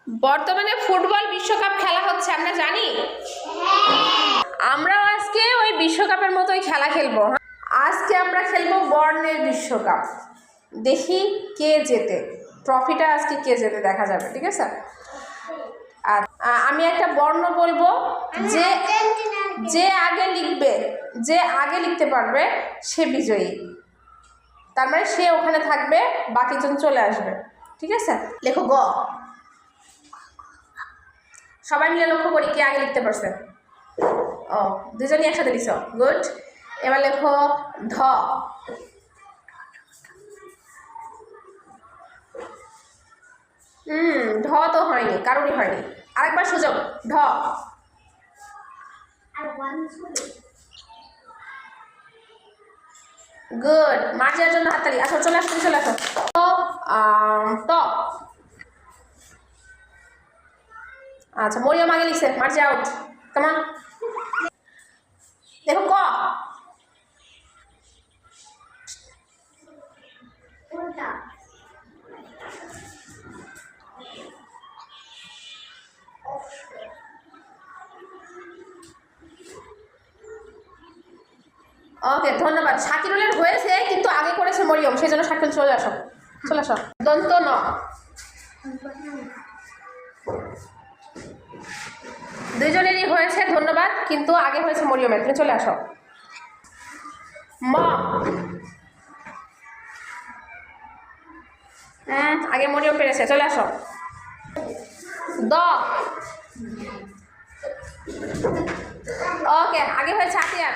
বর্তমানে ফুটবল বিশ্বকাপ খেলা হচ্ছে, আমরা জানি। আমরাও আজকে ওই বিশ্বকাপের মতোই খেলা খেলবো। আজকে আমরা খেলবো বর্ণের বিশ্বকাপ। দেখি কে জেতে, ট্রফিটা আজকে কে জেতে দেখা যাবে, ঠিক আছে? আর আমি একটা বর্ণ বলবো, যে আগে লিখবে, যে আগে লিখতে পারবে সে বিজয়ী। তার মানে সে ওখানে থাকবে, বাকিজন চলে আসবে, ঠিক আছে? লেখো গ। সবাই মিলে লক্ষ্য করি কে আগে লিখতে পারছে। ও, দুজনই একসাথে লিখছ, গুড। এবার লেখো ধ। ধ তো হয়নি, কারোরই হয়নি। আরেকবার সুযোগ, ঢ। গুড, মার্জিয়ার জন্য হাততালি। আসো, চলে আসো, চলে আসো। ত। আচ্ছা, মরিয়ম আগে লিখছে, মার্জি আউট। কেমন? দেখো ক। ওকে, ধন্যবাদ। শাকিরুলের হয়েছে কিন্তু আগে করেছে মরিয়ম, সেই জন্য শাকিরুল চলে আসো, চলে আসো। দন্ত ন। দুইজনেরই হয়েছে, ধন্যবাদ, কিন্তু আগে হয়েছে মরিয়মের। তুমি চলে আসো। ম। আগে মরিয়ম পেরেছে, চলে আসো। দ। ওকে, আগে হয়েছে আতিয়ার।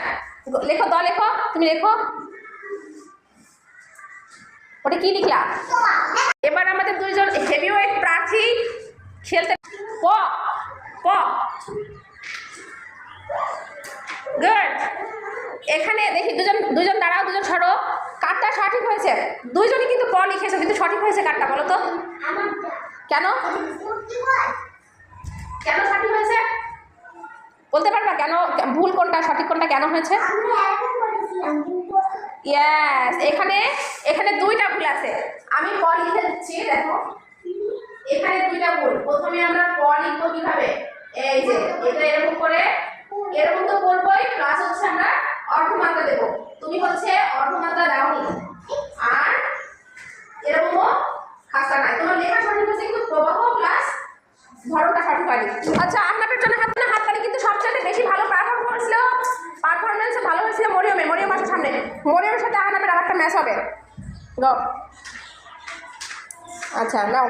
লেখো দ, লেখো, তুমি লেখো। ওটা কি লিখলা? এবার আমাদের দুইজন হেভিওয়েট প্রার্থী খেলতে। প। প। গুড। এখানে দেখি দুজন দাঁড়াও, দুজন সরো। কারটা সঠিক হয়েছে, দুইজনই কিন্তু প লিখেছে, কিন্তু সঠিক হয়েছে কারটা বলো তো? কেন কেন সঠিক হয়েছে বলতে পারবা? কেন ভুল কোনটা, সঠিক কোনটা, কেন হয়েছে? ইয়েস, এখানে দুইটা ভুল আছে। আমি প লিখে দিচ্ছি, দেখো এখানে দুইটা ভুল। প্রথমে আমরা প লিখবো কিভাবে? এই যে এটা এরকম করে, এরকম তো করবোই, প্লাস হচ্ছে আমরা অর্ধমাত্রা দেবো। তুমি হচ্ছে অর্ধমাত্রা দাওনি, আর এরকমও খাস্তা নাই। তোমার লেখা সঠিক হয়েছে, কিন্তু প্রবাহ প্লাস ধরনটা সঠিক হয়নি। আচ্ছা, আপনাদের জন্য হাততালি। কিন্তু সবচেয়ে বেশি ভালো পারফরমেন্স ভালো হয়েছিল মরিয়ম আসো সামনে। মরিয়মের সাথে আহনাবের আর একটা ম্যাচ হবে। আচ্ছা, নাও।